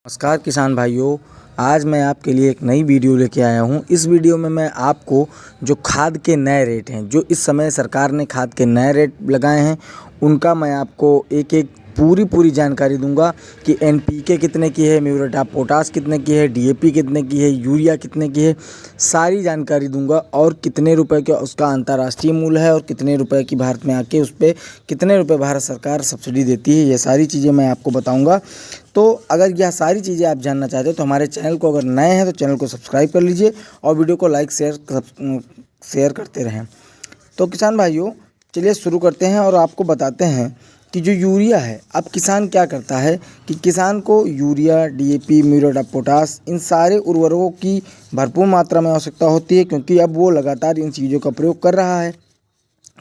नमस्कार किसान भाइयों। आज मैं आपके लिए एक नई वीडियो लेके आया हूँ। इस वीडियो में मैं आपको जो खाद के नए रेट हैं, जो इस समय सरकार ने खाद के नए रेट लगाए हैं, उनका मैं आपको एक एक पूरी जानकारी दूंगा कि एनपीके कितने की है, म्यूरेट ऑफ पोटाश कितने की है, डीएपी कितने की है, यूरिया कितने की है, सारी जानकारी दूंगा। और कितने रुपए का उसका अंतर्राष्ट्रीय मूल्य है और कितने रुपए की भारत में आके उस पर कितने रुपए भारत सरकार सब्सिडी देती है, ये सारी चीज़ें मैं आपको बताऊँगा। तो अगर यह सारी चीज़ें आप जानना चाहते हो तो हमारे चैनल को अगर नए हैं तो चैनल को सब्सक्राइब कर लीजिए और वीडियो को लाइक शेयर करते रहें। तो किसान भाइयों, चलिए शुरू करते हैं और आपको बताते हैं कि जो यूरिया है, अब किसान क्या करता है कि किसान को urea, DAP, muriate of potash, इन सारे उर्वरकों की भरपूर मात्रा में आवश्यकता होती है, क्योंकि अब वो लगातार इन चीज़ों का प्रयोग कर रहा है।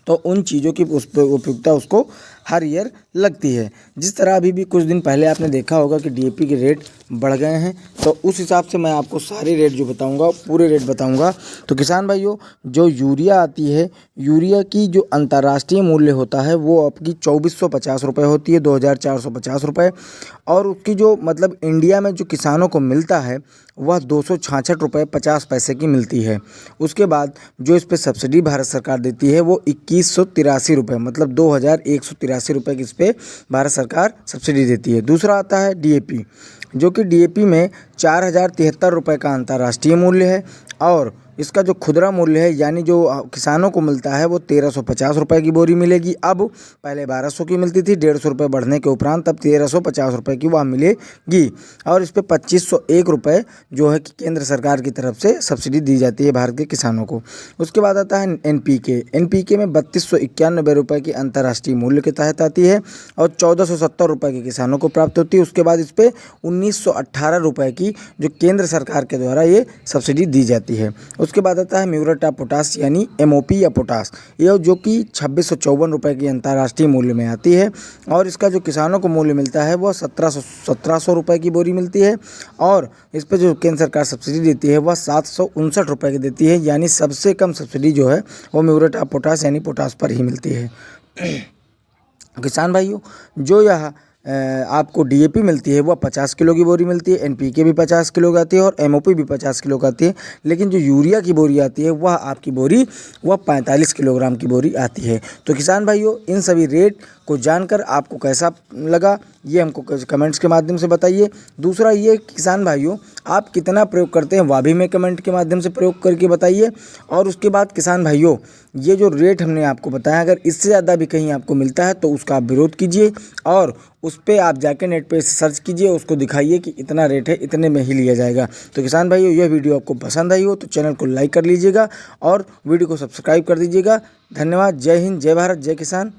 तो उन चीज़ों की उस पर उपयोगिता उसको हर ईयर लगती है। जिस तरह अभी भी कुछ दिन पहले आपने देखा होगा कि डीएपी के रेट बढ़ गए हैं, तो उस हिसाब से मैं आपको सारे रेट जो बताऊंगा, पूरे रेट बताऊंगा। तो किसान भाइयों, जो यूरिया आती है, यूरिया की जो अंतर्राष्ट्रीय मूल्य होता है वो आपकी 2450 रुपये होती है, 2450 रुपये। और उसकी जो मतलब इंडिया में जो किसानों को मिलता है वह 266 रुपये 50 पैसे की मिलती है। उसके बाद जो इस पर सब्सिडी भारत सरकार देती है वो 2183 रुपये, मतलब 2183 रुपये की इस पर भारत सरकार सब्सिडी देती है। दूसरा आता है डीएपी, जो कि डीएपी में 4073 रुपये का अंतर्राष्ट्रीय मूल्य है और इसका जो खुदरा मूल्य है, यानी जो किसानों को मिलता है, वो 1350 रुपये की बोरी मिलेगी। अब पहले 1200 की मिलती थी, 150 रुपये बढ़ने के उपरांत अब 1350 रुपये की वह मिलेगी। और इस पर 2501 रुपये जो है कि केंद्र सरकार की तरफ से सब्सिडी दी जाती है भारत के किसानों को। उसके बाद आता है एनपीके। एनपीके में 3291 रुपये की अंतर्राष्ट्रीय मूल्य के तहत आती है और 1470 रुपये के किसानों को प्राप्त होती है। उसके बाद इस पर 1918 रुपये की जो केंद्र सरकार के द्वारा ये सब्सिडी दी जाती है। उसके बाद आता है म्यूरेट ऑफ पोटाश, यानी एमओपी या पोटाश, ये जो कि 2654 रुपये की अंतर्राष्ट्रीय मूल्य में आती है और इसका जो किसानों को मूल्य मिलता है वह 1700 रुपये की बोरी मिलती है। और इस पर जो केंद्र सरकार सब्सिडी देती है वह 759 रुपये की देती है, यानी सबसे कम सब्सिडी जो है वो म्यूरेट ऑफ पोटाश यानी पोटाश पर ही मिलती है। किसान भाइयों, जो यह आपको डीएपी मिलती है वह 50 किलो की बोरी मिलती है, एनपीके भी 50 किलो की आती है और एमओपी भी 50 किलो की आती है। लेकिन जो यूरिया की बोरी आती है वह आपकी बोरी वह 45 किलोग्राम की बोरी आती है। तो किसान भाइयों, इन सभी रेट को जानकर आपको कैसा लगा ये हमको कमेंट्स के माध्यम से बताइए। दूसरा ये किसान भाइयों, आप कितना प्रयोग करते हैं वह भी मैं कमेंट के माध्यम से प्रयोग करके बताइए। और उसके बाद किसान भाइयों, ये जो रेट हमने आपको बताया, अगर इससे ज़्यादा भी कहीं आपको मिलता है तो उसका आप विरोध कीजिए और उस पर आप जाके नेट पे सर्च कीजिए, उसको दिखाइए कि इतना रेट है, इतने में ही लिया जाएगा। तो किसान भाइयों, यह वीडियो आपको पसंद आई हो तो चैनल को लाइक कर लीजिएगा और वीडियो को सब्सक्राइब कर दीजिएगा। धन्यवाद। जय हिंद, जय भारत, जय किसान।